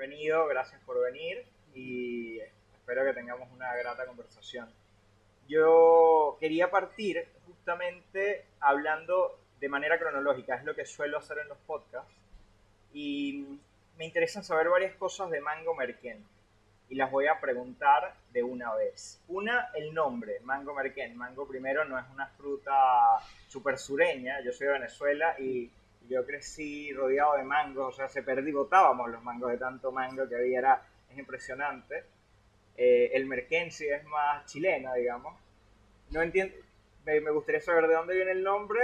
bienvenido, gracias por venir y espero que tengamos una grata conversación. Yo quería partir justamente hablando de manera cronológica, es lo que suelo hacer en los podcasts, y me interesan saber varias cosas de Mango Merquén y las voy a preguntar de una vez. Una, el nombre, Mango Merquén. Mango primero no es una fruta súper sureña, yo soy de Venezuela y yo crecí rodeado de mangos, o sea, se perdí, botábamos los mangos de tanto mango que había, es impresionante. El Merquén sí es más chileno, digamos. No entiendo, me gustaría saber de dónde viene el nombre,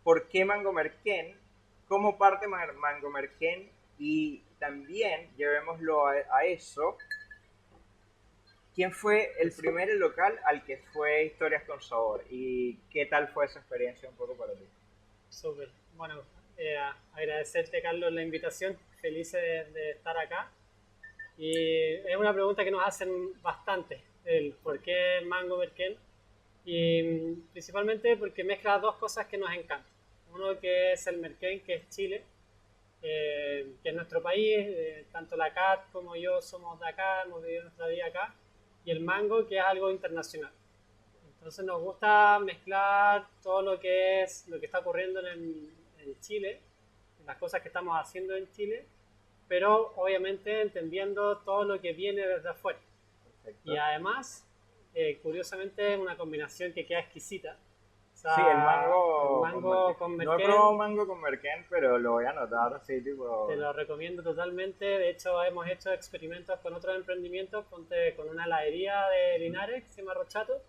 por qué Mango Merquén, cómo parte Mango Merquén y también, llevémoslo a eso, ¿quién fue el primer local al que fue Historias con Sabor? ¿Y qué tal fue esa experiencia un poco para ti? Súper. Bueno, agradecerte, Carlos, la invitación. Felices de estar acá. Y es una pregunta que nos hacen bastante, el por qué Mango Merquén. Y principalmente porque mezcla dos cosas que nos encantan. Uno que es el Merquén, que es Chile, que es nuestro país. Tanto la Cat como yo somos de acá, hemos vivido nuestra vida acá. Y el mango, que es algo internacional. Entonces nos gusta mezclar todo lo que es lo que está ocurriendo en Chile, las cosas que estamos haciendo en Chile, pero obviamente entendiendo todo lo que viene desde afuera. Y Perfecto. además, curiosamente, es una combinación que queda exquisita. O Sí, el sea, el mango con merquén. mango con No he probado merquén mango con merquén, pero lo voy a anotar, sí, te tipo... lo recomiendo totalmente. De hecho, hemos hecho experimentos con otros emprendimientos, con una heladería de Linares, que se llama Rochato.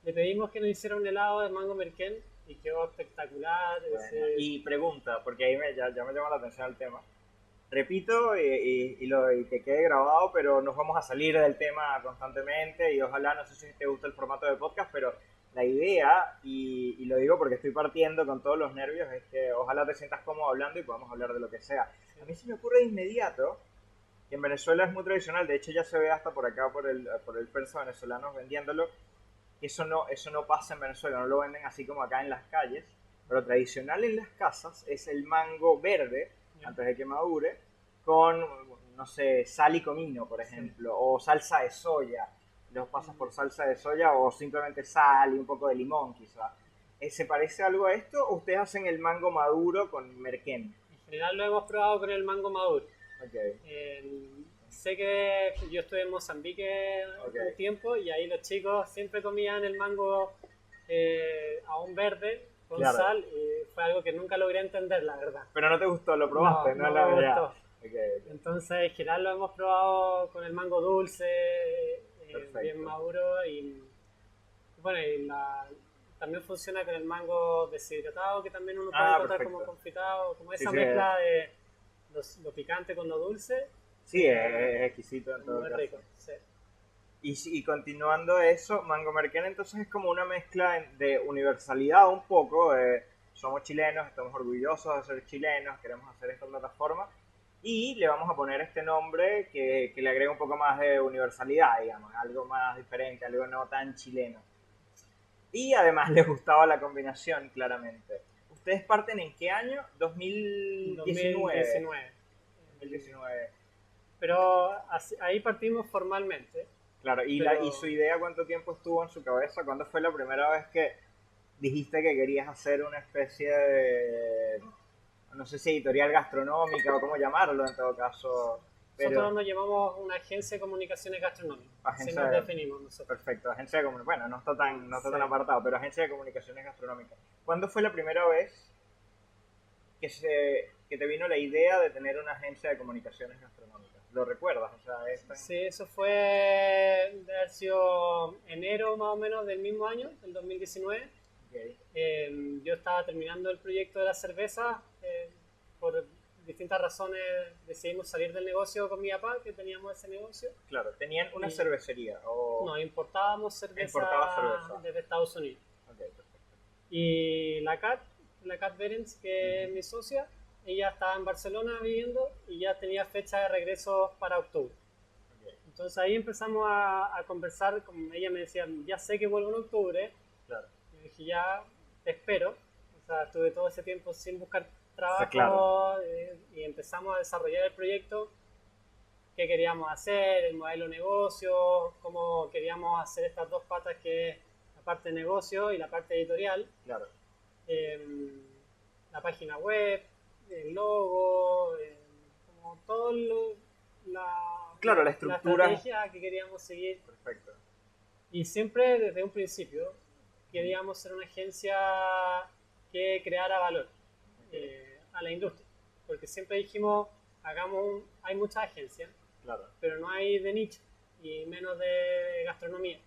Le pedimos que nos hiciera un helado de mango merquén y quedó espectacular. Buena. Y pregunta, porque ahí ya me llama la atención el tema. Repito y que quede grabado, pero nos vamos a salir del tema constantemente y ojalá, no sé si te gusta el formato de podcast, pero la idea, y lo digo porque estoy partiendo con todos los nervios, es que ojalá te sientas cómodo hablando y podamos hablar de lo que sea. Sí, A mí se me ocurre de inmediato que en Venezuela es muy tradicional, de hecho ya se ve hasta por acá, por el perso venezolano vendiéndolo, que eso no pasa en Venezuela, no lo venden así como acá en las calles, pero tradicional en las casas es el mango verde, ya, antes de que madure, con, no sé, sal y comino, por sí. ejemplo, o salsa de soya, los pasas por salsa de soya o simplemente sal y un poco de limón quizá. ¿Se parece algo a esto o ustedes hacen el mango maduro con merquén? En general lo hemos probado con el mango maduro. Ok, Sé que yo estuve en Mozambique ok, un tiempo y ahí los chicos siempre comían el mango aún verde con claro. sal y fue algo que nunca logré entender, la verdad. Pero no te gustó, lo No, probaste, no no me la ya. gustó. Ok, ok, Entonces, en general lo hemos probado con el mango dulce, bien perfecto. maduro y bueno, también funciona con el mango deshidratado, que también uno puede Ah, encontrar como perfecto. confitado, como Sí, esa sí, mezcla de lo picante con lo dulce, sí, es exquisito en es todo muy caso. rico. Sí. Y continuando eso, Mango Merquén entonces es como una mezcla de universalidad un poco. Somos chilenos, estamos orgullosos de ser chilenos, queremos hacer esta plataforma y le vamos a poner este nombre que le agrega un poco más de universalidad, digamos, algo más diferente, algo no tan chileno. Y además les gustaba la combinación, claramente. ¿Ustedes parten en qué año? 2019. 2019. 2019. Pero ahí partimos formalmente, Claro, y su pero idea cuánto tiempo estuvo en su cabeza, ¿cuándo fue la primera vez que dijiste que querías hacer una especie de, no sé si editorial gastronómica o cómo llamarlo en todo caso, pero nosotros nos llamamos una agencia de comunicaciones gastronómicas, así agencia nos de, definimos nosotros. perfecto, agencia de comunicaciones, bueno, no está Sí. tan apartado, pero agencia de comunicaciones gastronómicas. ¿Cuándo fue la primera vez que te vino la idea de tener una agencia de comunicaciones gastronómicas? ¿Lo recuerdas? O sea, Sí, eso fue de haber sido enero más o menos del mismo año, del 2019. okay, Yo estaba terminando el proyecto de la cerveza. Por distintas razones decidimos salir del negocio con mi papá, que teníamos ese negocio. claro, tenían una Y cervecería o no, importábamos cerveza importaba cerveza. desde Estados Unidos. Ok, perfecto. Y la Cat Berens, que es mi socia, ella estaba en Barcelona viviendo y ya tenía fecha de regreso para octubre. Okay, Entonces ahí empezamos a conversar, como ella me decía, ya sé que vuelvo en octubre, claro. y dije, ya te espero. O sea, estuve todo ese tiempo sin buscar Sí, claro. trabajo y empezamos a desarrollar el proyecto qué queríamos hacer, el modelo de negocio, cómo queríamos hacer estas dos patas que es la parte de negocio y la parte editorial. Claro. La página web, el logo, como todo Claro, la la estructura. estrategia que queríamos seguir. Perfecto. Y siempre desde un principio queríamos ser una agencia que creara valor a la industria. Porque siempre dijimos, hay muchas agencias, Claro. pero no hay de nicho y menos de gastronomía.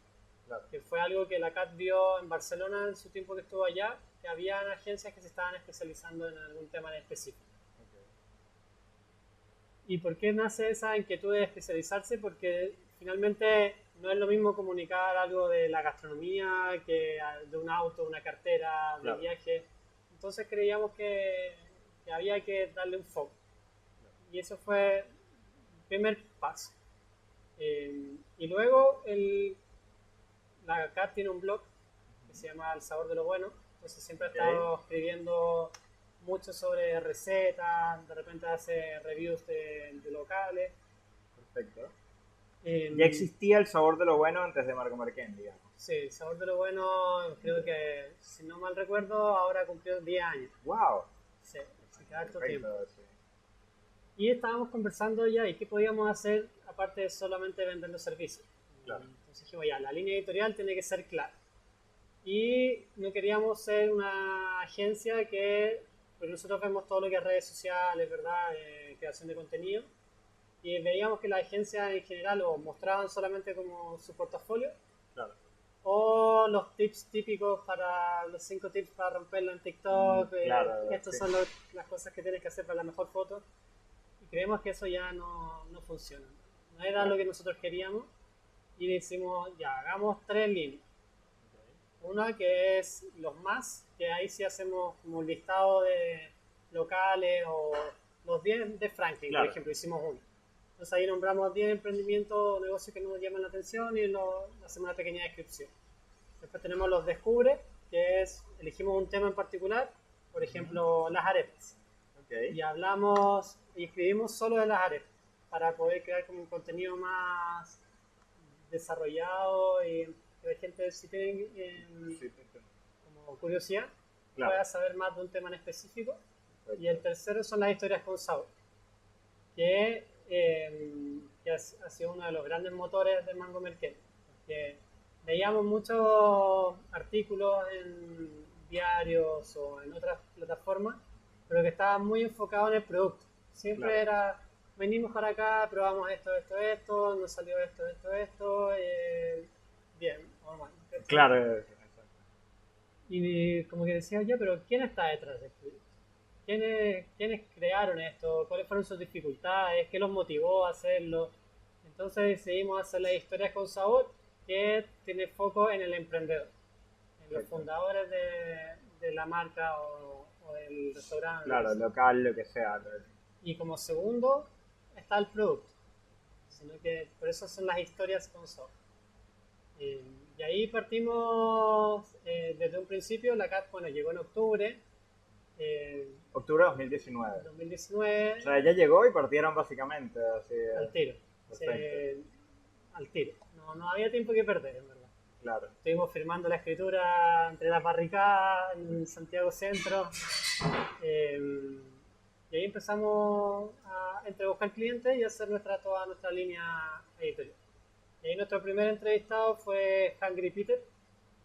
Claro. Que fue algo que la CAT vio en Barcelona en su tiempo que estuvo allá, que había agencias que se estaban especializando en algún tema en específico. Okay. ¿Y por qué nace esa inquietud de especializarse? Porque finalmente no es lo mismo comunicar algo de la gastronomía que de un auto, una cartera, de Claro. viaje. Entonces creíamos que había que darle un foco. Y eso fue el primer paso. Y luego la CAT tiene un blog que se llama El Sabor de lo Bueno. Entonces siempre ha estado escribiendo mucho sobre recetas, de repente hace reviews de locales. Perfecto. Ya existía El Sabor de lo Bueno antes de Marco Marquén, digamos. Sí, El Sabor de lo Bueno, creo que, si no mal recuerdo, ahora cumplió 10 años. ¡Wow! Sí, así que harto tiempo. Sí. Y estábamos conversando ya, ¿y qué podíamos hacer aparte de solamente vender los servicios? Claro. Entonces dijimos, ya, la línea editorial tiene que ser clara. Y no queríamos ser una agencia que, pues nosotros vemos todo lo que es redes sociales, ¿verdad? Creación de contenido. Y veíamos que las agencias en general o mostraban solamente como su portafolio. Claro. O los tips típicos los 5 tips para romperlo en TikTok. Claro, estas son las cosas que tienes que hacer para la mejor foto. Y creemos que eso ya no funciona. No era lo que nosotros queríamos. Y decimos, ya, hagamos 3 líneas. Una que es los más, que ahí sí hacemos como un listado de locales o los 10 de Franklin, claro. Por ejemplo, hicimos uno. Entonces ahí nombramos 10 emprendimientos o negocios que nos llaman la atención y hacemos una pequeña descripción. Después tenemos los descubre, que es, elegimos un tema en particular, por ejemplo, las arepas. Okay. Y escribimos solo de las arepas, para poder crear como un contenido más desarrollado y que la gente, si tiene como curiosidad, claro, pueda saber más de un tema en específico. Perfecto. Y el tercero son las historias con sabor, que ha sido uno de los grandes motores de Mango Merquén, porque veíamos muchos artículos en diarios o en otras plataformas, pero que estaban muy enfocados en el producto. Siempre claro, era, venimos para acá, probamos esto, nos salió esto, bien, normal. Claro. Y como que decía, ya, pero ¿quién está detrás del producto? ¿Quiénes crearon esto? ¿Cuáles fueron sus dificultades? ¿Qué los motivó a hacerlo? Entonces decidimos hacer las historias con sabor, que tiene foco en el emprendedor, en los fundadores de la marca o del restaurante. Claro, local, lo que sea. Y como segundo está el producto, sino que por eso son las historias con sabor. Y ahí partimos desde un principio. La CAT, bueno, llegó en octubre. Octubre de 2019. 2019. O sea, ya llegó y partieron básicamente así. Al tiro. Al tiro. No había tiempo que perder, en verdad. Claro. Estuvimos firmando la escritura entre las barricadas en Santiago Centro. Y ahí empezamos a buscar clientes y a hacer toda nuestra línea editorial. Y ahí nuestro primer entrevistado fue Hungry Peter,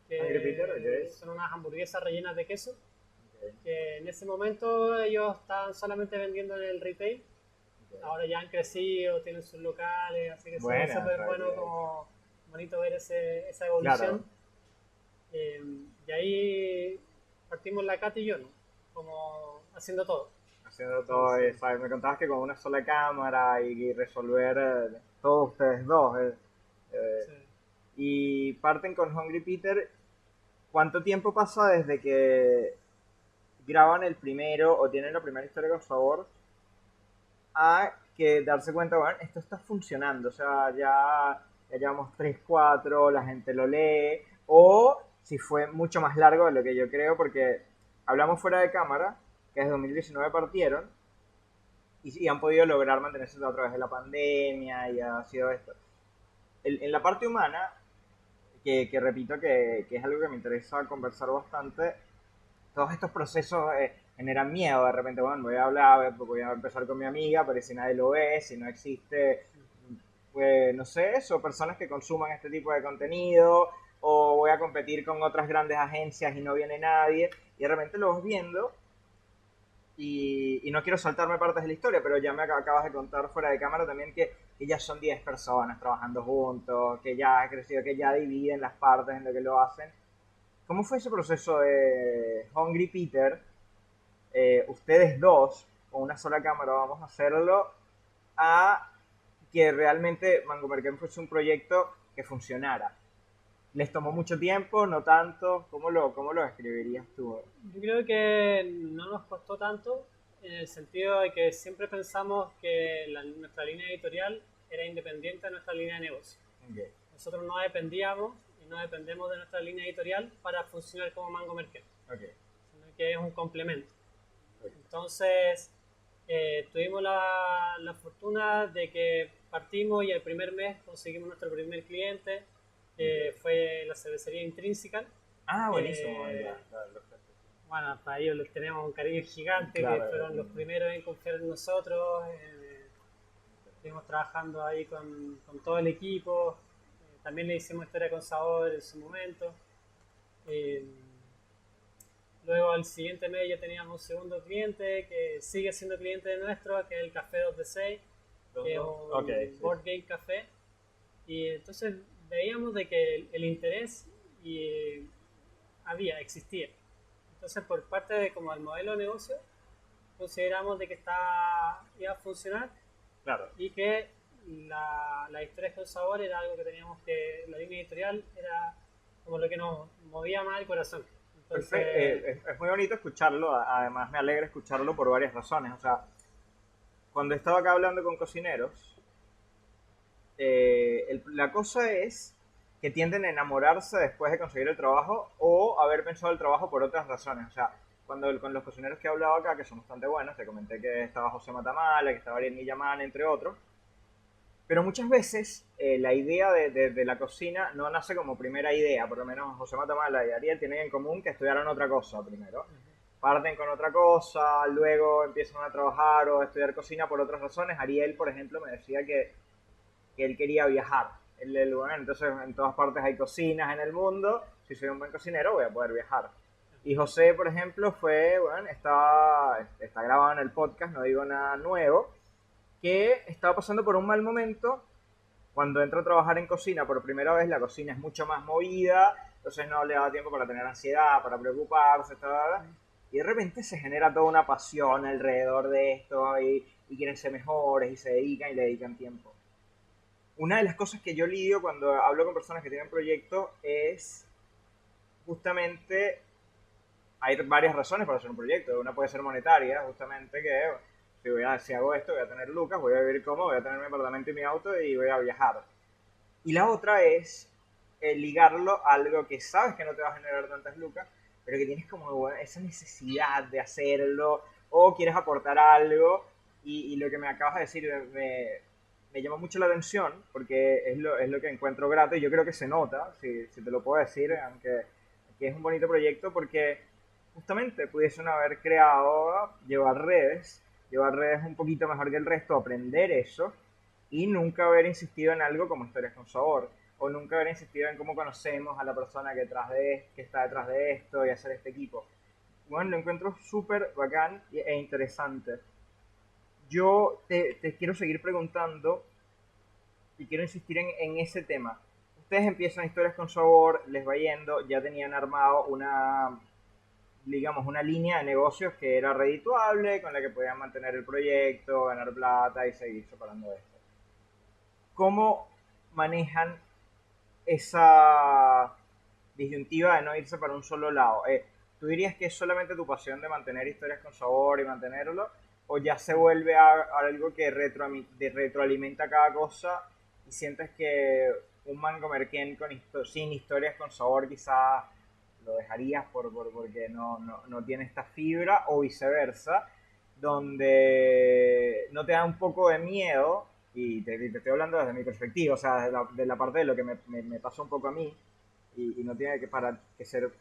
que son unas hamburguesas rellenas de queso, que en ese momento ellos estaban solamente vendiendo en el retail. Ahora ya han crecido, tienen sus locales, así que es súper bueno, como bonito ver esa evolución. Claro. Y ahí partimos la Kat y yo, ¿no? Como haciendo todo. ¿Sabes? Me contabas que con una sola cámara y resolver todos ustedes dos. Sí. Y parten con Hungry Peter. ¿Cuánto tiempo pasa desde que graban el primero o tienen la primera historia con sabor a que darse cuenta, bueno, esto está funcionando? O sea, ya llevamos 3, 4, la gente lo lee, o si fue mucho más largo de lo que yo creo, porque hablamos fuera de cámara, que desde 2019 partieron, y han podido lograr mantenerse a través de la pandemia y ha sido esto. En la parte humana, que repito que es algo que me interesa conversar bastante, todos estos procesos generan miedo. De repente, bueno, voy a hablar, voy a empezar con mi amiga, pero si nadie lo ve, si no existe, pues no sé, eso, personas que consuman este tipo de contenido, o voy a competir con otras grandes agencias y no viene nadie, y de repente lo vas viendo. Y no quiero saltarme partes de la historia, pero ya me acabas de contar fuera de cámara también que ya son 10 personas trabajando juntos, que ya ha crecido, que ya dividen las partes en lo que lo hacen. ¿Cómo fue ese proceso de Hungry Peter? Ustedes dos, con una sola cámara, vamos a hacerlo, a que realmente Mango Merken fuese un proyecto que funcionara. ¿Les tomó mucho tiempo? ¿No tanto? ¿Cómo lo describirías tú? Yo creo que no nos costó tanto en el sentido de que siempre pensamos que nuestra línea editorial era independiente de nuestra línea de negocio. Okay. Nosotros no dependíamos y no dependemos de nuestra línea editorial para funcionar como Mango Merken, Okay. sino que es un complemento. Okay. Entonces, tuvimos la fortuna de que partimos y el primer mes conseguimos nuestro primer cliente, fue la cervecería Intrínseca. Ah, buenísimo. Bueno, para ellos les tenemos un cariño gigante, claro, que fueron los primeros en confiar en nosotros. Estuvimos trabajando ahí con todo el equipo. También le hicimos historia con sabor en su momento. Luego al siguiente mes ya teníamos un segundo cliente que sigue siendo cliente de nuestro, que es el Café 2 de 6, que es un board game café. Y entonces veíamos de que el interés existía. Entonces por parte de como el modelo de negocio, consideramos de que iba a funcionar. Claro. Y que la historia con sabor era algo que teníamos que, la línea editorial era como lo que nos movía más el corazón. Entonces, es muy bonito escucharlo, además me alegra escucharlo por varias razones. O sea, cuando estaba acá hablando con cocineros, la cosa es que tienden a enamorarse después de conseguir el trabajo o haber pensado el trabajo por otras razones. O sea, con los cocineros que he hablado acá, que son bastante buenos, te comenté que estaba José Matamala, que estaba Ariel Millamán, entre otros, pero muchas veces la idea de la cocina no nace como primera idea, por lo menos José Matamala y Ariel tienen en común que estudiaron otra cosa primero. Parten con otra cosa, luego empiezan a trabajar o a estudiar cocina por otras razones. Ariel, por ejemplo, me decía que él quería viajar. Bueno, entonces en todas partes hay cocinas en el mundo, si soy un buen cocinero voy a poder viajar. Y José, por ejemplo, está grabado en el podcast, no digo nada nuevo, que estaba pasando por un mal momento cuando entró a trabajar en cocina por primera vez. La cocina es mucho más movida, entonces no le daba tiempo para tener ansiedad, para preocuparse, y de repente se genera toda una pasión alrededor de esto y quieren ser mejores y se dedican y le dedican tiempo. Una de las cosas que yo lidio cuando hablo con personas que tienen proyectos es justamente, hay varias razones para hacer un proyecto. Una puede ser monetaria, justamente que si hago esto voy a tener lucas, voy a vivir cómodo, voy a tener mi apartamento y mi auto y voy a viajar. Y la otra es ligarlo a algo que sabes que no te va a generar tantas lucas, pero que tienes como esa necesidad de hacerlo o quieres aportar algo. Y lo que me acabas de decir me llama mucho la atención porque es lo que encuentro grato y yo creo que se nota, si te lo puedo decir, aunque que es un bonito proyecto porque justamente pudiesen haber llevar redes un poquito mejor que el resto, aprender eso y nunca haber insistido en algo como historias con sabor o nunca haber insistido en cómo conocemos a la persona que está detrás de esto y hacer este equipo. Bueno, lo encuentro súper bacán e interesante. Yo te quiero seguir preguntando y quiero insistir en ese tema. Ustedes empiezan historias con sabor, les va yendo, ya tenían armado digamos, una línea de negocios que era redituable, con la que podían mantener el proyecto, ganar plata y seguir separando esto. ¿Cómo manejan esa disyuntiva de no irse para un solo lado? ¿Tú dirías que es solamente tu pasión de mantener historias con sabor y mantenerlo? ¿O ya se vuelve a algo que retroalimenta cada cosa y sientes que un Mango Merken sin historias con sabor quizá lo dejarías porque no tiene esta fibra o viceversa? donde no te da un poco de miedo, y te estoy hablando desde mi perspectiva, o sea, de la parte de lo que me pasó un poco a mí, y no tiene que ser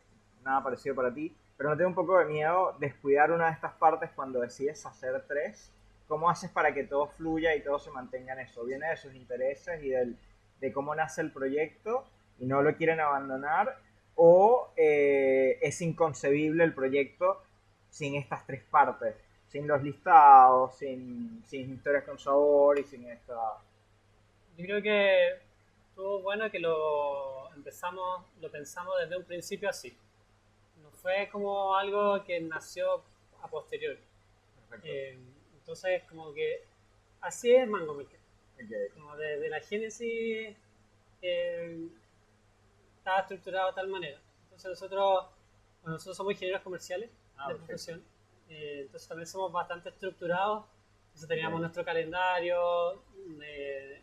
nada parecido para ti, pero no te da un poco de miedo descuidar una de estas partes cuando decides hacer tres. ¿Cómo haces para que todo fluya y todo se mantenga en eso? Viene de sus intereses y de cómo nace el proyecto y no lo quieren abandonar, o es inconcebible el proyecto sin estas tres partes, sin los listados, sin historias con sabor y sin esta... Yo creo que estuvo bueno que lo pensamos desde un principio así. No fue como algo que nació a posteriori. Perfecto. Entonces, como que así es Mango Maker. Okay. Como desde la génesis estaba estructurado de tal manera. Entonces nosotros somos ingenieros comerciales de profesión, entonces también somos bastante estructurados. Entonces teníamos nuestro calendario,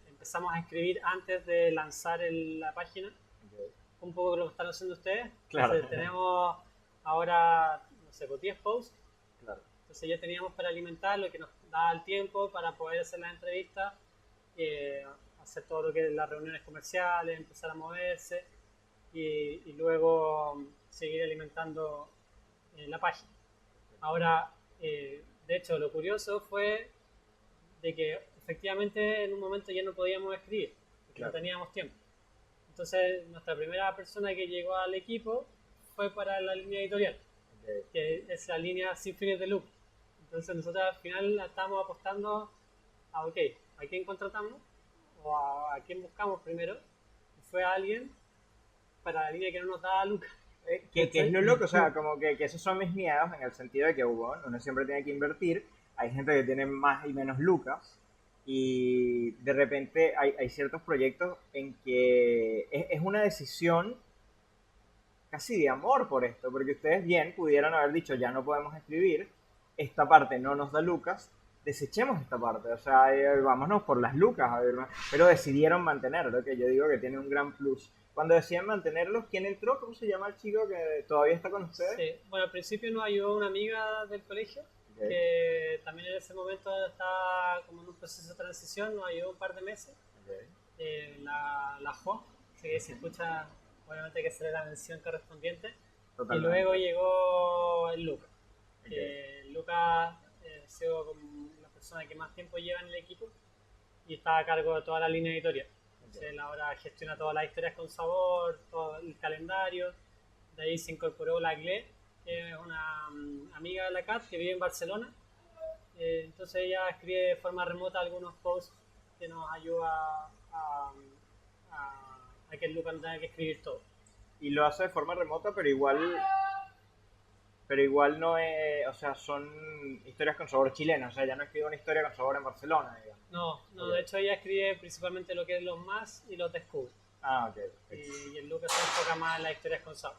empezamos a escribir antes de lanzar la página, un poco lo que están haciendo ustedes. Claro. Entonces tenemos ahora, no sé, 10 posts. Claro. Entonces ya teníamos para alimentar lo que nos daba el tiempo para poder hacer las entrevistas, hacer todo lo que es las reuniones comerciales, empezar a moverse y luego seguir alimentando la página. Ahora, de hecho, lo curioso fue de que efectivamente en un momento ya no podíamos escribir, porque no teníamos tiempo. Entonces, nuestra primera persona que llegó al equipo fue para la línea editorial, que es la línea sin fines de lucro. Entonces, nosotros al final estábamos apostando a, ok, ¿a quién contratamos? O a quién buscamos primero. Y fue a alguien para la línea que no nos daba lucas. Que es lo loco, o sea, como que esos son mis miedos en el sentido de que uno siempre tiene que invertir, hay gente que tiene más y menos lucas, y de repente hay ciertos proyectos en que es una decisión casi de amor por esto, porque ustedes bien pudieran haber dicho, ya no podemos escribir, esta parte no nos da lucas, desechemos esta parte, o sea, vámonos por las lucas, a ver, pero decidieron mantenerlo, que yo digo que tiene un gran plus. Cuando decían mantenerlos, ¿quién entró? ¿Cómo se llama el chico que todavía está con ustedes? Sí, bueno, al principio nos ayudó una amiga del colegio, que también en ese momento estaba como en un proceso de transición, nos ayudó un par de meses. La Jo, que se escucha, obviamente que será la mención correspondiente. Totalmente. Y luego llegó el Lucas. Lucas ha sido como la persona que más tiempo lleva en el equipo y está a cargo de toda la línea editorial. Entonces él ahora gestiona todas las historias con sabor, todo el calendario. De ahí se incorporó la Gle, que es una amiga de la CAT que vive en Barcelona. Entonces ella escribe de forma remota algunos posts que nos ayuda a que el Lucas no tenga que escribir todo. Y lo hace de forma remota, pero igual no es, o sea, son historias con sabor chileno, o sea, ya no escribe una historia con sabor en Barcelona, digamos. No, de hecho ella escribe principalmente lo que es los más y los descubre. Ah, ok. Y el Lucas se enfoca más en las historias con sabor.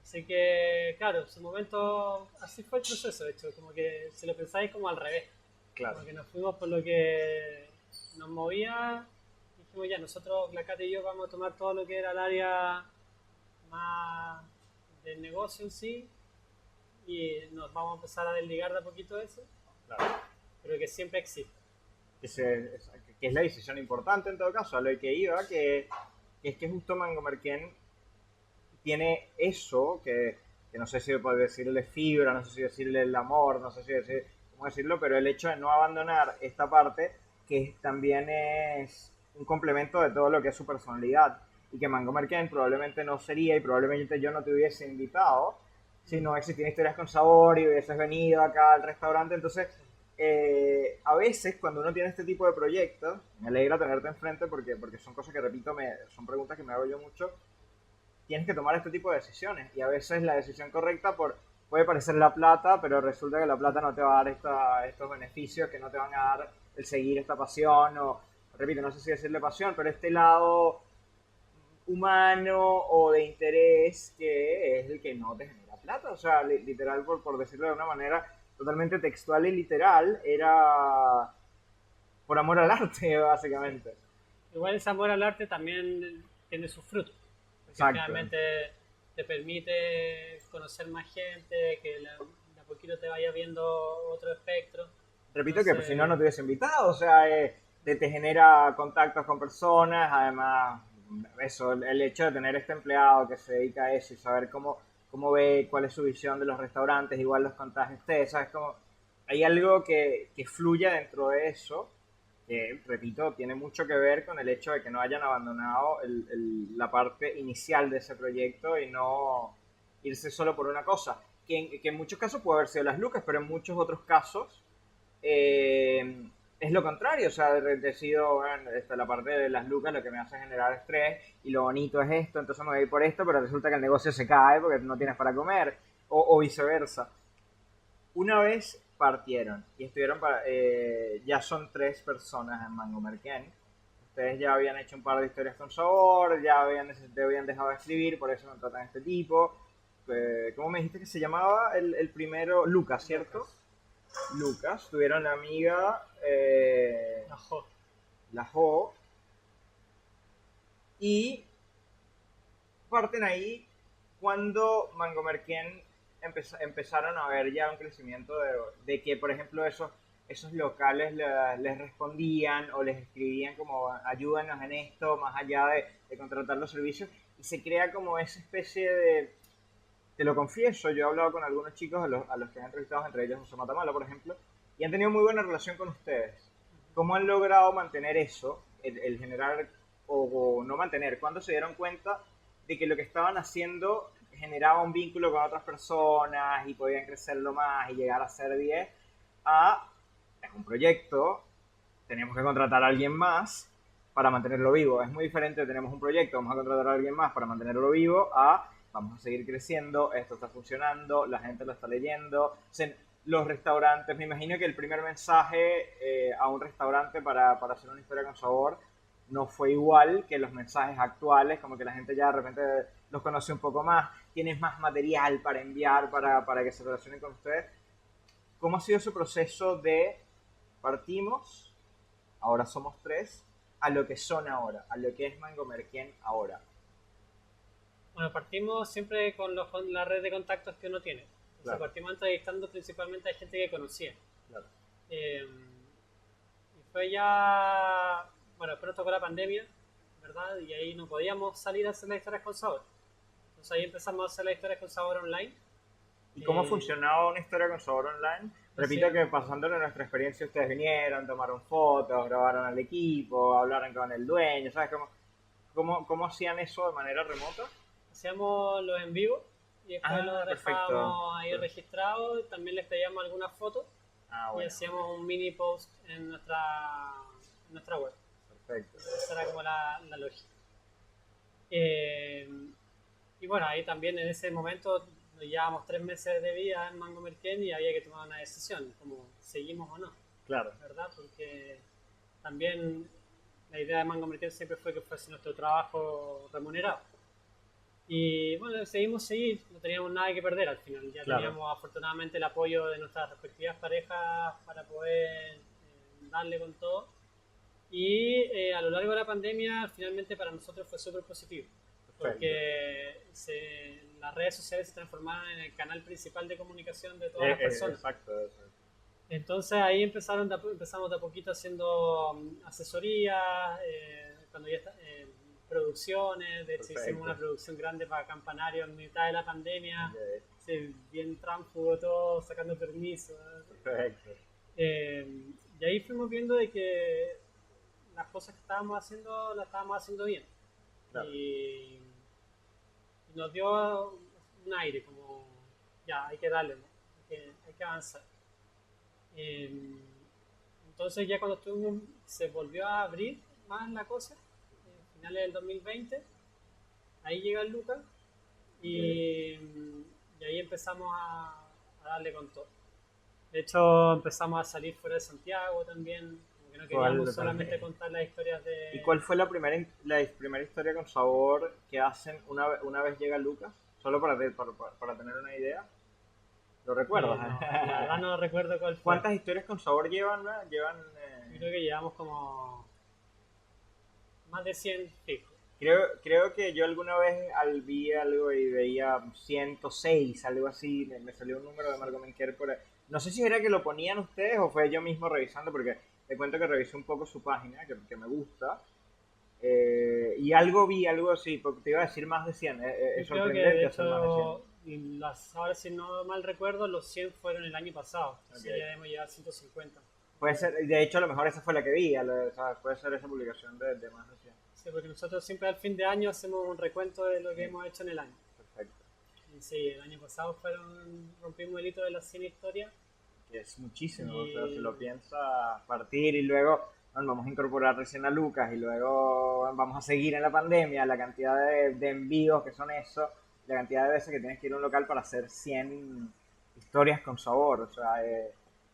Así que, claro, en su momento, así fue el proceso, de hecho, como que si lo pensáis como al revés. Claro. Como que nos fuimos por lo que nos movía, y dijimos ya, nosotros, la Cata y yo, vamos a tomar todo lo que era el área más del negocio en sí, y nos vamos a empezar a desligar de a poquito de eso, claro, pero que siempre existe. Que es la decisión importante en todo caso, a lo que iba, que es que justo Mango Merquén tiene eso, que no sé si puedo decirle fibra, no sé si decirle el amor, no sé si cómo decirlo, pero el hecho de no abandonar esta parte, que también es un complemento de todo lo que es su personalidad, y que Mango Merquén probablemente no sería, y probablemente yo no te hubiese invitado si no existían historias con sabor y hubieses venido acá al restaurante. Entonces, a veces cuando uno tiene este tipo de proyectos, me alegra tenerte enfrente porque son cosas que, repito, son preguntas que me hago yo mucho, tienes que tomar este tipo de decisiones, y a veces la decisión correcta puede parecer la plata, pero resulta que la plata no te va a dar estos beneficios, que no te van a dar el seguir esta pasión, o, repito, no sé si decirle pasión, pero este lado humano o de interés que es el que no te genera plata. O sea, literal, por decirlo de una manera totalmente textual y literal, era por amor al arte, básicamente. Igual ese amor al arte también tiene sus frutos. Porque finalmente te permite conocer más gente, que la poquito te vayas viendo otro espectro. Repito que pues, si no, no te hubiese invitado, o sea, te genera contactos con personas, además, eso, el hecho de tener este empleado que se dedica a eso y saber cómo ve, cuál es su visión de los restaurantes, igual los contagios ustedes, ¿sabes? Como hay algo que fluye dentro de eso, que, repito, tiene mucho que ver con el hecho de que no hayan abandonado la parte inicial de ese proyecto y no irse solo por una cosa, que en muchos casos puede haber sido las lucas, pero en muchos otros casos es lo contrario, o sea, decido, bueno, la parte de las lucas lo que me hace generar estrés y lo bonito es esto, entonces me voy a ir por esto, pero resulta que el negocio se cae porque no tienes para comer, o viceversa. Una vez partieron y estuvieron ya son 3 personas en Mango Merquén. Ustedes ya habían hecho un par de historias con sabor, ya habían dejado de escribir, por eso contratan a este tipo. ¿Cómo me dijiste que se llamaba el primero? Lucas, ¿cierto? Lucas. Tuvieron la amiga la Jo, y parten ahí cuando Mango Merquén empezaron a ver ya un crecimiento de que, por ejemplo, esos locales les respondían o les escribían como ayúdanos en esto, más allá de contratar los servicios, y se crea como esa especie de, te lo confieso, yo he hablado con algunos chicos a los que he entrevistado, entre ellos José Matamala, por ejemplo, y han tenido muy buena relación con ustedes. ¿Cómo han logrado mantener eso, el generar o no mantener? ¿Cuándo se dieron cuenta de que lo que estaban haciendo generaba un vínculo con otras personas y podían crecerlo más y llegar a ser 10? Es un proyecto, tenemos que contratar a alguien más para mantenerlo vivo. Es muy diferente, tenemos un proyecto, vamos a contratar a alguien más para mantenerlo vivo, vamos a seguir creciendo, esto está funcionando, la gente lo está leyendo. O sea, los restaurantes, me imagino que el primer mensaje a un restaurante para hacer una historia con sabor no fue igual que los mensajes actuales, como que la gente ya de repente los conoce un poco más, tienes más material para enviar para que se relacionen con ustedes. ¿Cómo ha sido su proceso de partimos, ahora somos 3, a lo que son ahora, a lo que es Mango Merquén ahora? Bueno, partimos siempre con la red de contactos que uno tiene. Entonces, claro, partimos entrevistando principalmente a gente que conocía. Claro. Y fue ya, bueno, después nos tocó la pandemia, ¿verdad? Y ahí no podíamos salir a hacer las historias con sabor. Entonces ahí empezamos a hacer las historias con sabor online. ¿Y cómo funcionaba una historia con sabor online? Repito que pasándole nuestra experiencia, ustedes vinieron, tomaron fotos, grabaron al equipo, hablaron con el dueño, ¿sabes? ¿Cómo hacían eso de manera remota? Hacíamos los en vivo y después los dejábamos ahí registrados. También les pedíamos algunas fotos y hacíamos un mini post en nuestra web. Perfecto. Esa era como la lógica. Y bueno, ahí también en ese momento llevábamos 3 meses de vida en Mango Merquén y había que tomar una decisión, como seguimos o no. Claro. ¿Verdad? Porque también la idea de Mango Merquén siempre fue que fuese nuestro trabajo remunerado. Y bueno, decidimos seguir, no teníamos nada que perder al final. Ya claro, teníamos afortunadamente el apoyo de nuestras respectivas parejas para poder darle con todo. Y a lo largo de la pandemia, finalmente para nosotros fue súper positivo. Porque las redes sociales se transformaron en el canal principal de comunicación de todas las personas. Exacto. Entonces ahí empezamos de a poquito haciendo asesorías, cuando ya producciones. De hecho hicimos una producción grande para Campanario en mitad de la pandemia. Sí, bien tránfugo todo, sacando permiso. Perfecto. Y ahí fuimos viendo de que las cosas que estábamos haciendo las estábamos haciendo bien. Claro. Y nos dio un aire, como ya, hay que darle, ¿no? hay que avanzar. Entonces ya cuando se volvió a abrir más la cosa, finales del 2020, ahí llega el Lucas y ahí empezamos a darle con todo. De hecho empezamos a salir fuera de Santiago también, porque no queríamos solamente contar las historias de... ¿Y cuál fue la primera historia con sabor que hacen una vez llega Lucas? Solo para tener una idea. ¿Lo recuerdas? No, la verdad no recuerdo cuál fue. ¿Cuántas historias con sabor llevan? Yo creo que llevamos como más de 100 fijos. Creo que yo alguna vez vi algo y veía 106, algo así, me salió un número de Marco Menker por ahí. No sé si era que lo ponían ustedes o fue yo mismo revisando, porque te cuento que revisé un poco su página, que me gusta, y algo vi, algo así, porque te iba a decir más de 100, Yo es creo que de sorprendente hacer más de 100. hecho, ahora si no mal recuerdo, los 100 fueron el año pasado, entonces ya Okay. debemos llegar a 150. Puede ser, de hecho a lo mejor esa fue la que vi, o sea, puede ser esa publicación de más de 100. Sí, porque nosotros siempre al fin de año hacemos un recuento de lo que Sí, hemos hecho en el año. perfecto. Y sí, el año pasado rompimos el hito de las 100 historias Que es muchísimo, o sea, si y lo piensas partir y luego bueno, vamos a incorporar recién a Lucas y luego vamos a seguir en la pandemia, la cantidad de envíos que son eso, la cantidad de veces que tienes que ir a un local para hacer 100 historias con sabor, o sea, es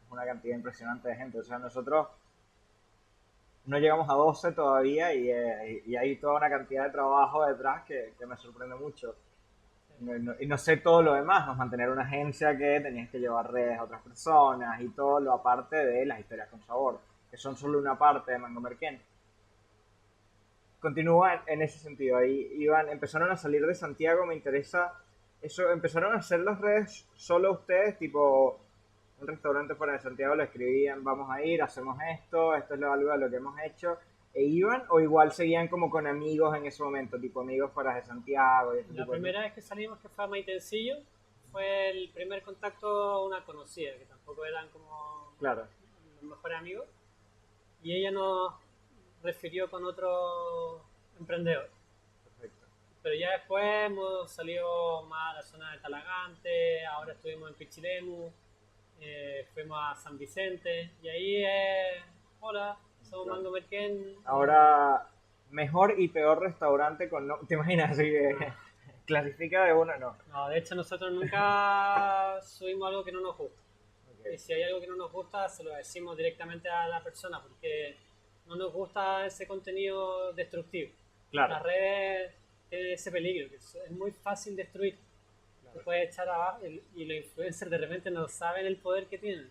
una cantidad impresionante de gente, o sea, nosotros no llegamos a 12 todavía y hay toda una cantidad de trabajo detrás que me sorprende mucho. Y no sé todo lo demás, ¿no? Mantener una agencia que tenías que llevar redes a otras personas y todo lo aparte de las historias con sabor, que son solo una parte de Mango Merquén. Continúa en ese sentido, ahí iban, empezaron a salir de Santiago, me interesa eso, empezaron a hacer las redes solo ustedes, tipo un restaurante fuera de Santiago lo escribían, vamos a ir, hacemos esto es algo de lo que hemos hecho, e iban o igual seguían como con amigos en ese momento, tipo amigos fuera de Santiago y ese la tipo de primera cosas. vez que salimos, que fue a Maitencillo, fue el primer contacto a una conocida, que tampoco eran como Claro, los mejores amigos, y ella nos refirió con otro emprendedor. perfecto. Pero ya después hemos salido más a la zona de Talagante, ahora estuvimos en Pichilemu, fuimos a San Vicente, y ahí hola, somos Claro. Mango Merquén. Ahora, mejor y peor restaurante con... ¿Te imaginas? Así que No, clasifica de uno, no. no, de hecho nosotros nunca subimos algo que no nos gusta. Y Okay. si hay algo que no nos gusta, se lo decimos directamente a la persona, porque no nos gusta ese contenido destructivo. Claro, Las redes tienen ese peligro, que es muy fácil destruir. Te claro, puede echar abajo y los influencers de repente no saben el poder que tienen.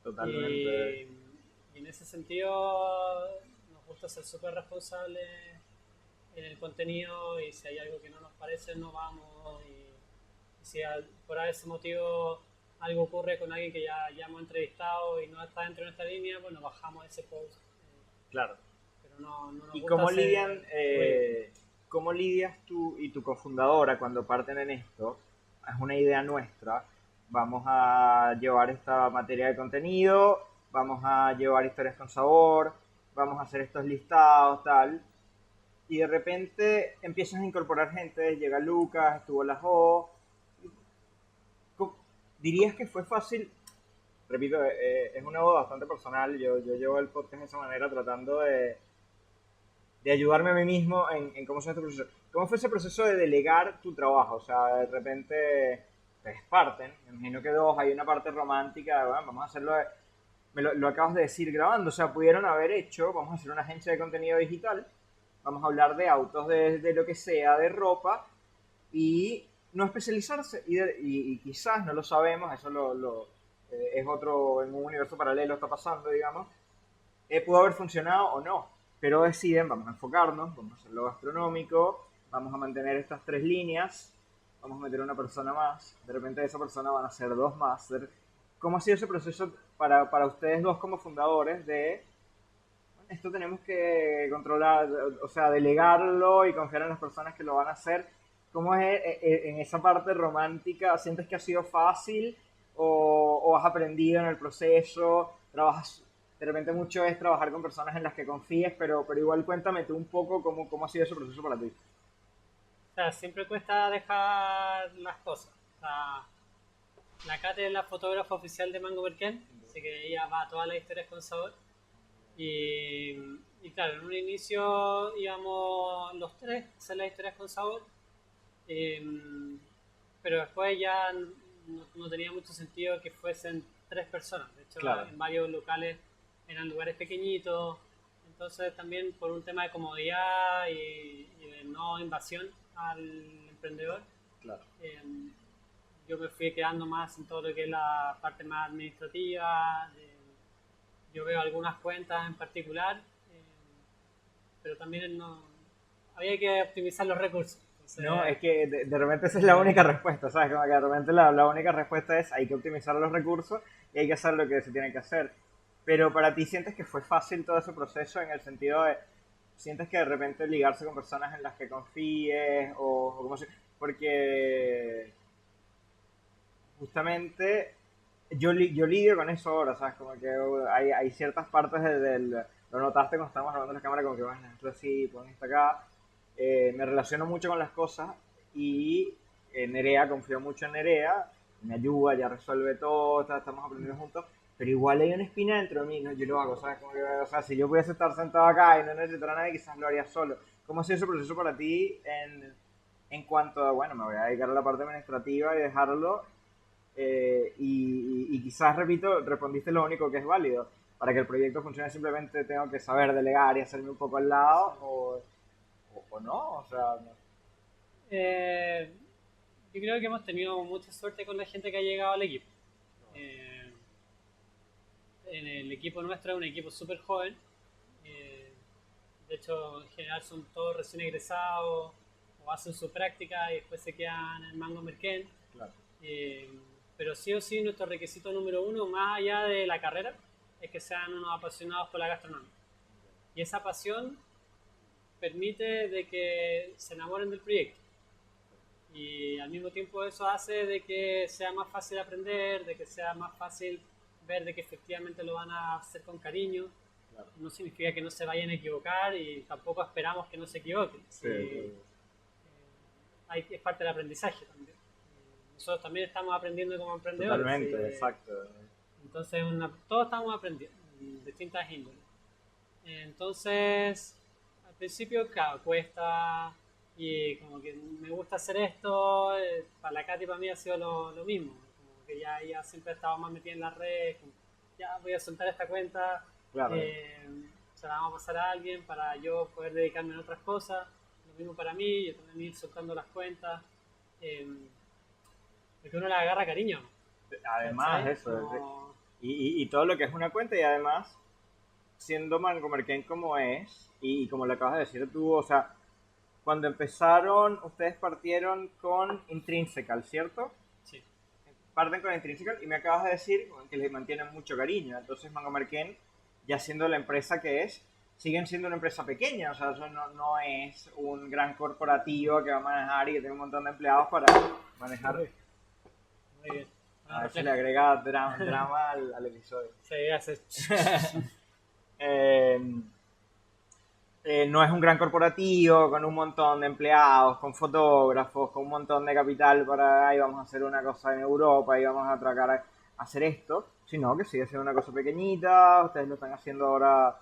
totalmente. Y en ese sentido nos gusta ser súper responsables en el contenido y si hay algo que no nos parece no vamos y si por ese motivo algo ocurre con alguien que ya hemos entrevistado y no está dentro de nuestra línea, pues nos bajamos ese post. Claro. Pero no nos ¿Y gusta hacer ruido. cómo lidias tú y tu cofundadora cuando parten en esto? Es una idea nuestra. Vamos a llevar esta materia de contenido, vamos a llevar historias con sabor, vamos a hacer estos listados, tal. Y de repente empiezas a incorporar gente, llega Lucas, estuvo la Jo. ¿Dirías que fue fácil? Repito, es una voz bastante personal. Yo llevo el podcast de esa manera tratando de ayudarme a mí mismo en cómo fue este proceso. ¿Cómo fue ese proceso de delegar tu trabajo? O sea, de repente te parten, me imagino que dos, hay una parte romántica, bueno, vamos a hacerlo, lo acabas de decir grabando, o sea, pudieron haber hecho, vamos a hacer una agencia de contenido digital, vamos a hablar de autos, de lo que sea, de ropa, y no especializarse, y quizás, no lo sabemos, eso es otro, en un universo paralelo está pasando, digamos, pudo haber funcionado o no, pero deciden, vamos a enfocarnos, vamos a hacerlo gastronómico, vamos a mantener estas tres líneas, vamos a meter una persona más, de repente de esa persona van a ser dos más. ¿Cómo ha sido ese proceso para ustedes dos como fundadores de bueno, esto tenemos que controlar, o sea, delegarlo y confiar en las personas que lo van a hacer? ¿Cómo es en esa parte romántica? ¿Sientes que ha sido fácil o has aprendido en el proceso? ¿Trabajas de repente mucho es trabajar con personas en las que confíes, pero igual cuéntame tú un poco cómo ha sido ese proceso para ti? O sea, siempre cuesta dejar las cosas. O sea, la Kate es la fotógrafa oficial de Mango Merquén, así que ella va a todas las historias con sabor. Y, y claro, en un inicio íbamos los tres a hacer las historias con sabor, eh, pero después ya no tenía mucho sentido que fuesen tres personas. De hecho, Claro, en varios locales eran lugares pequeñitos, entonces también por un tema de comodidad y de no invasión al emprendedor, claro, eh, yo me fui quedando más en todo lo que es la parte más administrativa. Yo veo algunas cuentas en particular, pero también no, había que optimizar los recursos. Entonces, No, es que de repente esa es la única respuesta, ¿sabes? Como que de repente la única respuesta es hay que optimizar los recursos y hay que hacer lo que se tiene que hacer. Pero para ti, ¿sientes que fue fácil todo ese proceso en el sentido de, sientes que de repente ligarse con personas en las que confíes o como si, porque justamente yo lidio con eso ahora, ¿sabes? Como que hay ciertas partes lo notaste cuando estábamos grabando la cámara, como que bueno, esto así, pon esto acá. Me relaciono mucho con las cosas y Nerea, confío mucho en Nerea, me ayuda, ya resuelve todo, estamos aprendiendo juntos, pero igual hay una espina dentro de mí, ¿no? Yo lo hago, ¿sabes? Como que, o sea, si yo pudiese estar sentado acá y no necesitara a nadie, quizás lo haría solo. ¿Cómo ha sido ese proceso para ti en cuanto a, bueno, me voy a dedicar a la parte administrativa y dejarlo? Y quizás, repito, respondiste lo único que es válido. Para que el proyecto funcione simplemente tengo que saber delegar y hacerme un poco al lado o no, o sea, no. eh, yo creo que hemos tenido mucha suerte con la gente que ha llegado al equipo. Eh, en el equipo nuestro es un equipo súper joven. eh, de hecho, en general son todos recién egresados o hacen su práctica y después se quedan en Mango Merquén. Claro. Eh, pero sí o sí, nuestro requisito número uno, más allá de la carrera, es que sean unos apasionados por la gastronomía. Y esa pasión permite de que se enamoren del proyecto. Y al mismo tiempo eso hace de que sea más fácil aprender, de que sea más fácil ver de que efectivamente lo van a hacer con cariño. Claro. No significa que no se vayan a equivocar y tampoco esperamos que no se equivoquen. Sí, sí. Es parte del aprendizaje también. Nosotros también estamos aprendiendo como emprendedores. Totalmente, exacto. Entonces, todos estamos aprendiendo en distintas índoles. Entonces, al principio, claro, cuesta y como que me gusta hacer esto. Para la Katy y para mí ha sido lo mismo. Como que ya ella siempre ha estado más metida en las redes. Ya voy a soltar esta cuenta. Claro. Se la vamos a pasar a alguien para yo poder dedicarme a otras cosas. Lo mismo para mí, yo también ir soltando las cuentas. Porque uno le agarra cariño. Además, ¿sabes? eso. No. Y todo lo que es una cuenta y además, siendo Mango Merquén como es, y como lo acabas de decir tú, o sea, cuando empezaron, ustedes partieron con Intrinsical, ¿cierto? Sí. Parten con Intrinsical y me acabas de decir que les mantienen mucho cariño. Entonces Mango Merquén, ya siendo la empresa que es, siguen siendo una empresa pequeña, o sea, eso no es un gran corporativo que va a manejar y que tiene un montón de empleados para manejar. Muy bien. A ver si le agrega drama al episodio. Sí, hace. No es un gran corporativo con un montón de empleados, con fotógrafos, con un montón de capital para ahí vamos a hacer una cosa en Europa y vamos a atracar a hacer esto, sino que sigue siendo una cosa pequeñita. Ustedes lo están haciendo ahora,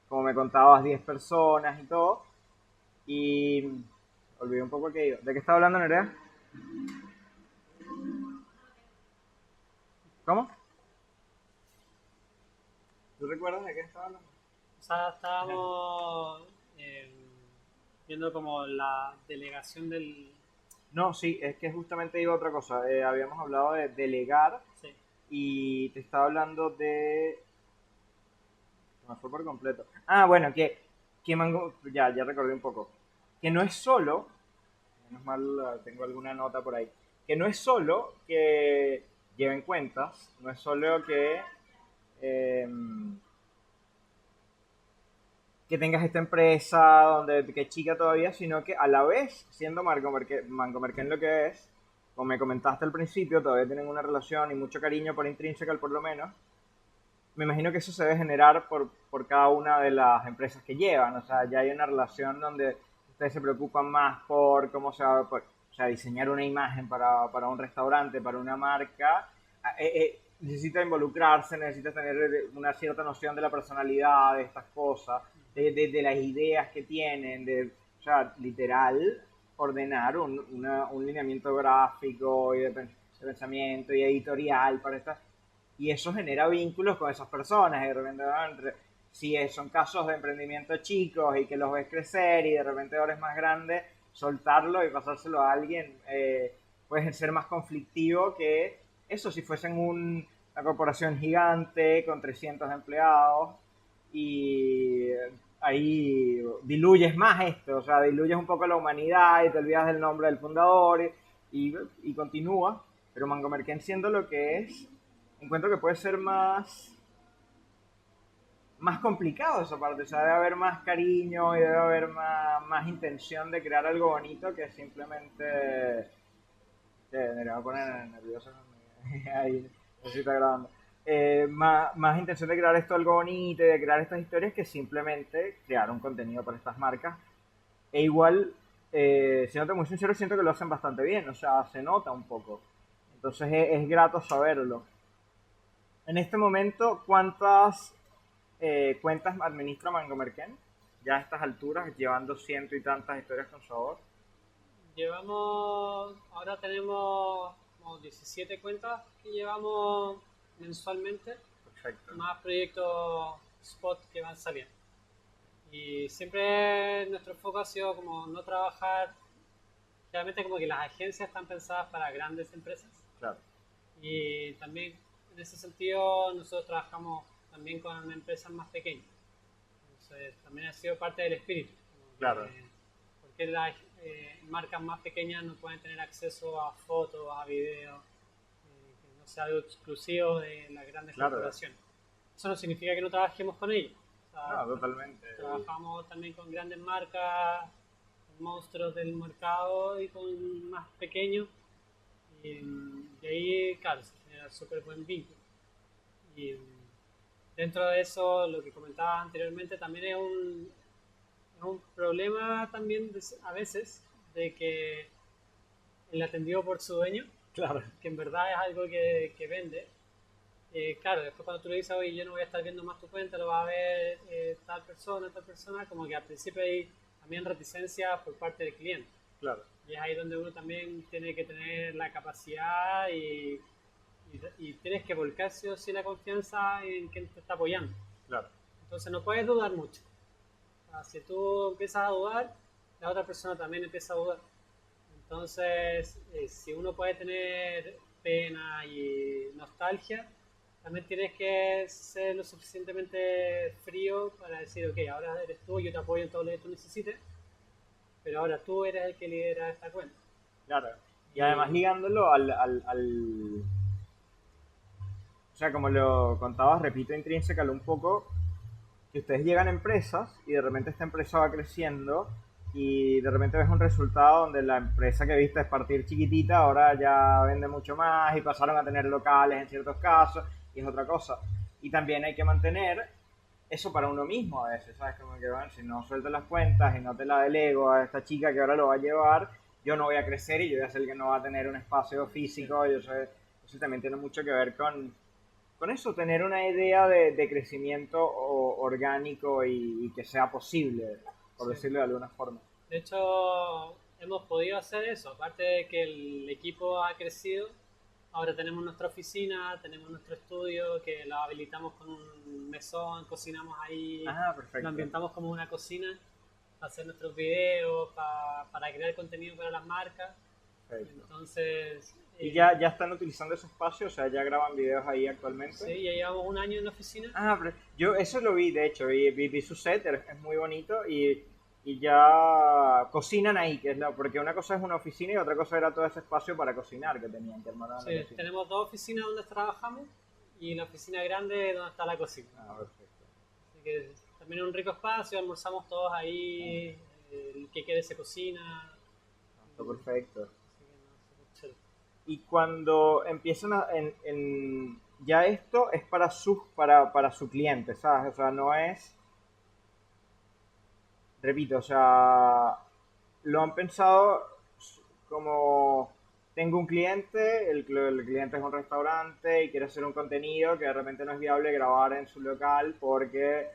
como me contabas, 10 personas y todo. Y olvidé un poco aquello. ¿De qué estaba hablando, Nerea? ¿Cómo? ¿Tú recuerdas de qué estaba hablando? O sea, estábamos viendo como la delegación del. No, sí, es que justamente iba a otra cosa. Habíamos hablado de delegar. Sí. Y te estaba hablando de. Me fue por completo. Ah, bueno, que Mango. Ya recordé un poco. Que no es solo. Menos mal tengo alguna nota por ahí. Que no es solo que lleven cuentas. No es solo que. Que tengas esta empresa donde que es chica todavía, sino que a la vez, siendo Mango Merquén lo que es, como me comentaste al principio, todavía tienen una relación y mucho cariño por Intrinsical por lo menos. Me imagino que eso se debe generar por cada una de las empresas que llevan. O sea, ya hay una relación donde ustedes se preocupan más por cómo se va, o sea, diseñar una imagen para un restaurante, para una marca. Necesita involucrarse, necesita tener una cierta noción de la personalidad, de estas cosas, de las ideas que tienen, o sea, literal, ordenar un lineamiento gráfico y de pensamiento y editorial para estas. Y eso genera vínculos con esas personas. Y de repente, si son casos de emprendimiento chicos y que los ves crecer y de repente ahora es más grande, soltarlo y pasárselo a alguien puede ser más conflictivo que eso si fuesen una corporación gigante con 300 empleados y ahí diluyes más esto, o sea, diluyes un poco la humanidad y te olvidas del nombre del fundador y continúa, pero Mango Merken siendo lo que es, encuentro que puede ser más complicado esa parte, o sea, debe haber más cariño y debe haber más intención de crear algo bonito que simplemente... me voy a poner nervioso ahí, no sé si está grabando. Más intención de crear esto algo bonito y de crear estas historias que simplemente crear un contenido para estas marcas. E igual, siéndote muy sincero, siento que lo hacen bastante bien, o sea, se nota un poco. Entonces es grato saberlo. En este momento, ¿cuántas cuentas administra Mango Merken? Ya a estas alturas, llevando ciento y tantas historias con sabor. Ahora tenemos como 17 cuentas que llevamos mensualmente, Perfecto. más proyectos spot que van saliendo. Y siempre nuestro foco ha sido como no trabajar, realmente como que las agencias están pensadas para grandes empresas. Claro. Y también en ese sentido nosotros trabajamos también con empresas más pequeñas. Entonces también ha sido parte del espíritu. Claro. Porque las marcas más pequeñas no pueden tener acceso a fotos, a videos, que no sea algo exclusivo de las grandes corporaciones. Eso no significa que no trabajemos con ellos. O sea, no, totalmente. Trabajamos también con grandes marcas, con monstruos del mercado y con más pequeños. Y ahí, claro, se genera súper buen vínculo. Y dentro de eso, lo que comentaba anteriormente, también es un problema también a veces de que el atendido por su dueño, Claro. que en verdad es algo que vende, claro, después cuando tú le dices, oye, yo no voy a estar viendo más tu cuenta, lo va a ver tal persona, como que al principio hay también reticencia por parte del cliente. Claro. Y es ahí donde uno también tiene que tener la capacidad y tienes que volcar sí o sí la confianza en quien te está apoyando. Claro. Entonces no puedes dudar mucho. O sea, si tú empiezas a dudar, la otra persona también empieza a dudar. Entonces, si uno puede tener pena y nostalgia, también tienes que ser lo suficientemente frío para decir, ok, ahora eres tú, yo te apoyo en todo lo que tú necesites, pero ahora tú eres el que lidera esta cuenta. Claro. Y además ligándolo o sea, como lo contabas, repito, intrínsecalo un poco, que ustedes llegan a empresas y de repente esta empresa va creciendo y de repente ves un resultado donde la empresa que viste es partir chiquitita, ahora ya vende mucho más y pasaron a tener locales en ciertos casos y es otra cosa. Y también hay que mantener eso para uno mismo a veces, ¿sabes? Como que, bueno, si no suelto las cuentas y no te la delego a esta chica que ahora lo va a llevar, yo no voy a crecer y yo voy a ser el que no va a tener un espacio físico. Yo sé, eso también tiene mucho que ver con eso, tener una idea de crecimiento orgánico y que sea posible, por Sí. decirlo de alguna forma. De hecho, hemos podido hacer eso. Aparte de que el equipo ha crecido, ahora tenemos nuestra oficina, tenemos nuestro estudio que lo habilitamos con un mesón, cocinamos ahí, Perfecto. lo ambientamos como una cocina para hacer nuestros videos, para crear contenido para las marcas. Perfecto. Entonces... ¿Y ya están utilizando ese espacio? O sea, ¿ya graban videos ahí actualmente? Sí, ya llevamos un año en la oficina. Pero yo eso lo vi, de hecho, vi su set, es muy bonito y ya cocinan ahí, porque una cosa es una oficina y otra cosa era todo ese espacio para cocinar que tenían que armar. Sí, tenemos dos oficinas donde trabajamos y la oficina grande donde está la cocina. Perfecto. Así que también es un rico espacio, almorzamos todos ahí, el que quiere se cocina. Está perfecto. Así que no, y cuando empiezan ya esto es para su cliente, ¿sabes? O sea, no es, repito, o sea, lo han pensado como tengo un cliente, el cliente es un restaurante y quiere hacer un contenido que de repente no es viable grabar en su local porque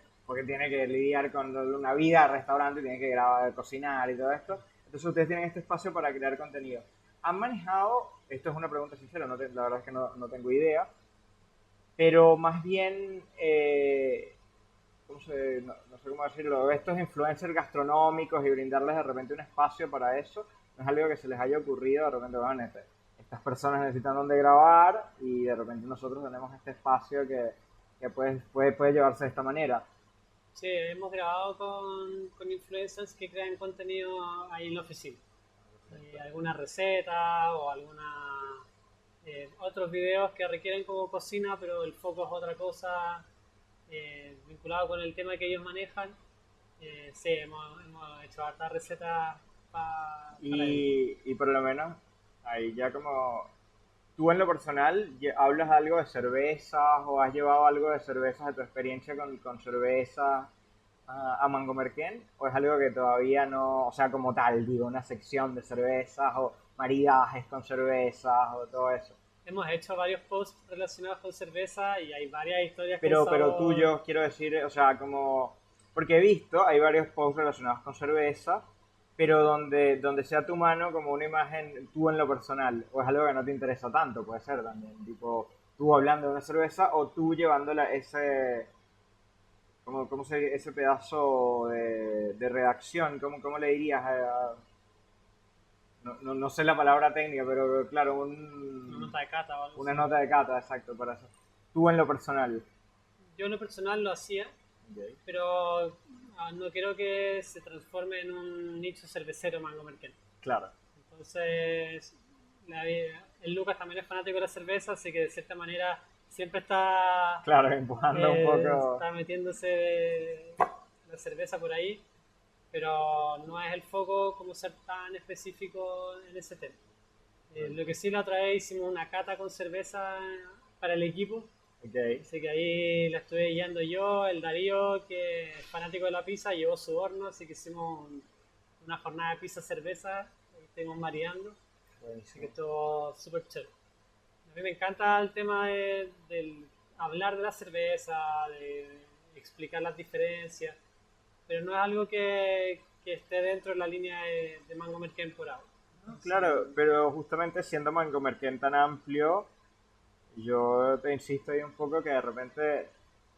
tiene que lidiar con una vida de restaurante, tiene que grabar, cocinar y todo esto. Entonces ustedes tienen este espacio para crear contenido. ¿Han manejado, esto es una pregunta sincera, la verdad es que no tengo idea, pero más bien, no sé cómo decirlo, estos influencers gastronómicos y brindarles de repente un espacio para eso, no es algo que se les haya ocurrido, de repente, bueno, estas personas necesitan donde grabar y de repente nosotros tenemos este espacio que puede llevarse de esta manera? Sí, hemos grabado con influencers que crean contenido ahí en la oficina. Alguna receta o otros videos que requieren como cocina, pero el foco es otra cosa vinculado con el tema que ellos manejan. Sí, hemos hecho hartas recetas para ellos. Y por lo menos, ahí ya como, tú en lo personal, ¿hablas algo de cervezas o has llevado algo de cervezas de tu experiencia con cervezas a Mango Merquén? ¿O es algo que todavía no, o sea, como tal, digo, una sección de cervezas o maridajes con cervezas o todo eso? Hemos hecho varios posts relacionados con cerveza y hay varias historias con Pero sabor. tuyo, quiero decir, o sea, como, porque he visto, hay varios posts relacionados con cerveza, pero donde sea tu mano como una imagen tú en lo personal, o es algo que no te interesa tanto, puede ser también, tipo, tú hablando de una cerveza o tú llevándola ese, ese pedazo de redacción, ¿cómo le dirías? No sé la palabra técnica, pero claro, Una nota de cata o algo una así. nota de cata, exacto, para eso. Tú en lo personal. Yo en lo personal lo hacía, Okay. pero no quiero que se transforme en un nicho cervecero Mango Merkel. Claro. Entonces, el Lucas también es fanático de la cerveza, así que de cierta manera siempre está, Claro, empujando un poco. está metiéndose la cerveza por ahí, pero no es el foco como ser tan específico en ese tema. Lo que sí la otra vez hicimos una cata con cerveza para el equipo. Ok. Así que ahí la estuve guiando yo, el Darío, que es fanático de la pizza, llevó su horno, así que hicimos una jornada de pizza cerveza, estuvimos mareando, así que Buenísimo. estuvo súper chévere. A mí me encanta el tema del hablar de la cerveza, de explicar las diferencias, pero no es algo que esté dentro de la línea de Mango Merken por ahora. Entonces, Claro, pero justamente siendo Mango Merquén tan amplio, yo te insisto ahí un poco que de repente,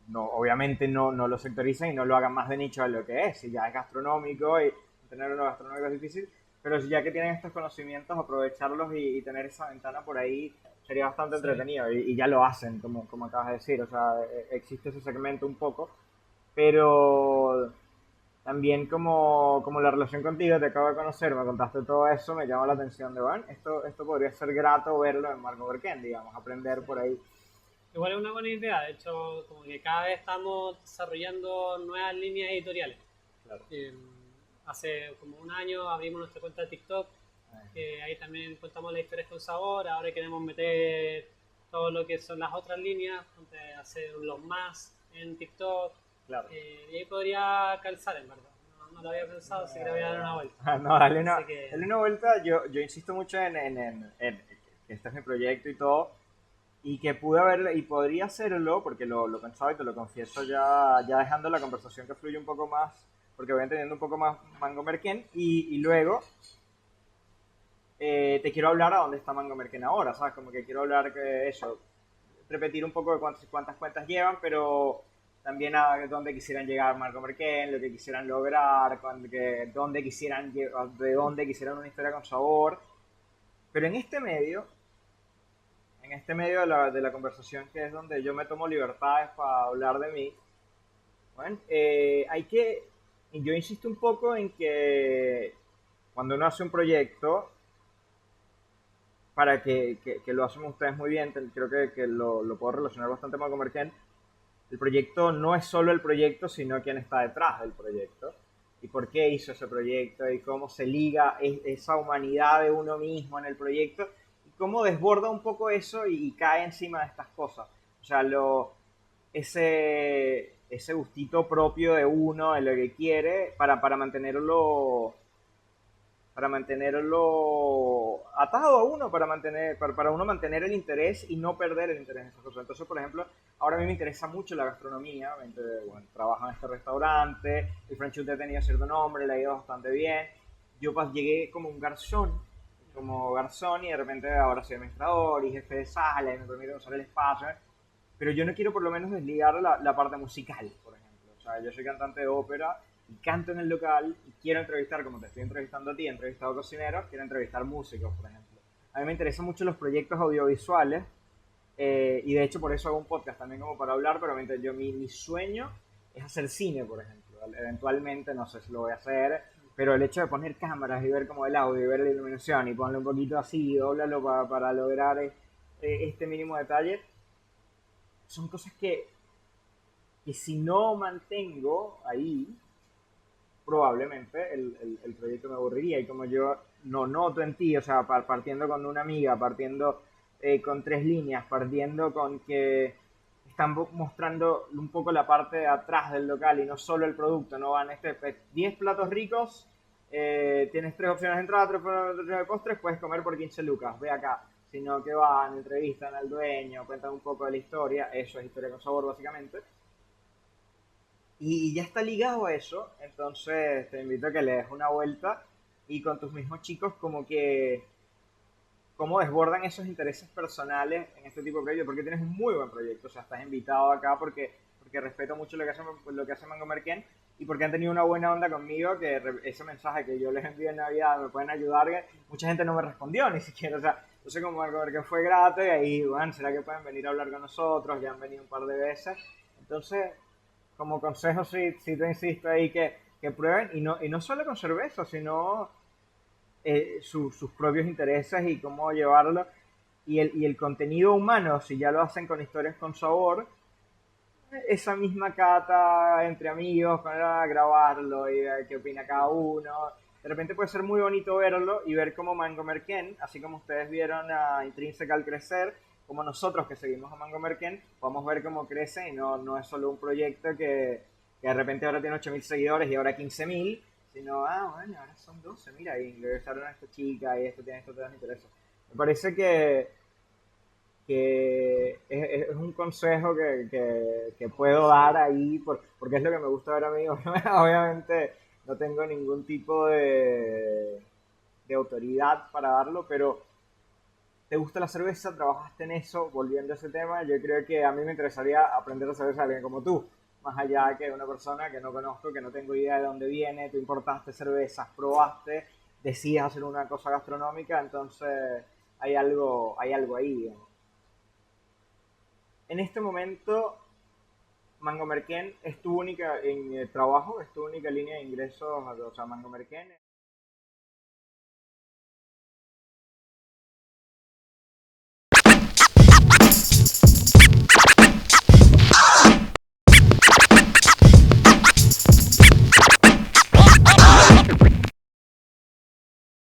no, obviamente no lo sectoricen y no lo hagan más de nicho de lo que es. Si ya es gastronómico y tener uno gastronómico es difícil, pero si ya que tienen estos conocimientos, aprovecharlos y tener esa ventana por ahí sería bastante sí. entretenido y ya lo hacen, como acabas de decir. O sea, existe ese segmento un poco, pero también como la relación contigo, te acabo de conocer, me contaste todo eso, me llama la atención de, bueno, esto podría ser grato verlo en Marco Berken, digamos, aprender Sí. por ahí. Igual es una buena idea, de hecho, como que cada vez estamos desarrollando nuevas líneas editoriales. Claro. Eh, Hace como un año abrimos nuestra cuenta de TikTok, que ahí también contamos las historias con sabor. Ahora queremos meter todo lo que son las otras líneas, hacer los más en TikTok. Claro. Y ahí podría calzar, en verdad. No lo había pensado, así que le voy a dar una vuelta. No, Así que, dale una vuelta. Yo insisto mucho en que este es mi proyecto y todo, y que pude haberlo, y podría hacerlo, porque lo pensaba y te lo confieso ya dejando la conversación que fluye un poco más, porque voy entendiendo un poco más Mango Merken, y luego te quiero hablar a dónde está Mango Merken ahora, ¿sabes? Como que quiero hablar que eso, repetir un poco de cuántas cuentas llevan, pero también a dónde quisieran llegar Marco Merken, lo que quisieran lograr, dónde quisieran, de dónde quisieran una historia con sabor. Pero en este medio de la conversación, que es donde yo me tomo libertades para hablar de mí, bueno, yo insisto un poco en que cuando uno hace un proyecto, para que lo hacen ustedes muy bien, creo que lo puedo relacionar bastante mal con Merken. El proyecto no es solo el proyecto, sino quién está detrás del proyecto y por qué hizo ese proyecto y cómo se liga esa humanidad de uno mismo en el proyecto y cómo desborda un poco eso y cae encima de estas cosas. O sea, ese gustito propio de uno en lo que quiere para mantenerlo atado a uno, para uno mantener el interés y no perder el interés en esas cosas. Entonces, por ejemplo, ahora a mí me interesa mucho la gastronomía, bueno, trabajo en este restaurante, el franchute ha tenido cierto nombre, le ha ido bastante bien. Yo llegué como garzón y de repente ahora soy administrador y jefe de sala y me permite usar el espacio. Pero yo no quiero por lo menos desligar la parte musical, por ejemplo. O sea, yo soy cantante de ópera y canto en el local y quiero entrevistar, como te estoy entrevistando a ti, he entrevistado cocineros, quiero entrevistar músicos, por ejemplo. A mí me interesan mucho los proyectos audiovisuales y de hecho por eso hago un podcast también como para hablar, pero mi sueño es hacer cine, por ejemplo. Eventualmente, no sé si lo voy a hacer, pero el hecho de poner cámaras y ver como el audio y ver la iluminación y ponerle un poquito así, doblalo para lograr este mínimo detalle, son cosas que si no mantengo ahí, probablemente el proyecto me aburriría. Y como yo no noto en ti, o sea, partiendo con una amiga, partiendo con 3 líneas, partiendo con que están mostrando un poco la parte de atrás del local y no solo el producto, no van 10 platos ricos, tienes 3 opciones de entrada, 3 opciones de postres, puedes comer por 15 lucas, ve acá. Sino que van, entrevistan al dueño, cuentan un poco de la historia, eso es historia con sabor básicamente, y ya está ligado a eso, entonces te invito a que le des una vuelta y con tus mismos chicos como que cómo desbordan esos intereses personales en este tipo de proyectos, porque tienes un muy buen proyecto, o sea, estás invitado acá porque respeto mucho lo que hace Mango Merquén y porque han tenido una buena onda conmigo, que ese mensaje que yo les envié en Navidad, me pueden ayudar, que mucha gente no me respondió ni siquiera, o sea, yo sé como Mango Merquén fue grato y ahí, bueno, ¿será que pueden venir a hablar con nosotros? Ya han venido un par de veces, entonces como consejo sí te insisto ahí que prueben y no solo con cerveza, sino sus propios intereses y cómo llevarlo. Y el contenido humano, si ya lo hacen con historias con sabor, esa misma cata entre amigos, para grabarlo y ver qué opina cada uno. De repente puede ser muy bonito verlo y ver cómo Mango Merquén, así como ustedes vieron a Intrínseca al crecer, como nosotros que seguimos a Mango Merquén, podemos ver cómo crece y no es solo un proyecto que de repente ahora tiene 8.000 seguidores y ahora 15.000, sino, bueno, ahora son 12, mira, y le besaron a esta chica y esto tiene estos temas intereses. Me parece que es un consejo que puedo dar ahí, porque es lo que me gusta ver a mí. Obviamente no tengo ningún tipo de autoridad para darlo, pero te gusta la cerveza, trabajaste en eso, volviendo a ese tema, yo creo que a mí me interesaría aprender a cerveza de alguien como tú, más allá que una persona que no conozco, que no tengo idea de dónde viene, tú importaste cervezas, probaste, decides hacer una cosa gastronómica, entonces hay algo ahí, digamos. En este momento, Mango Merquén es tu única en trabajo, es tu única línea de ingresos, o sea, Mango Merquén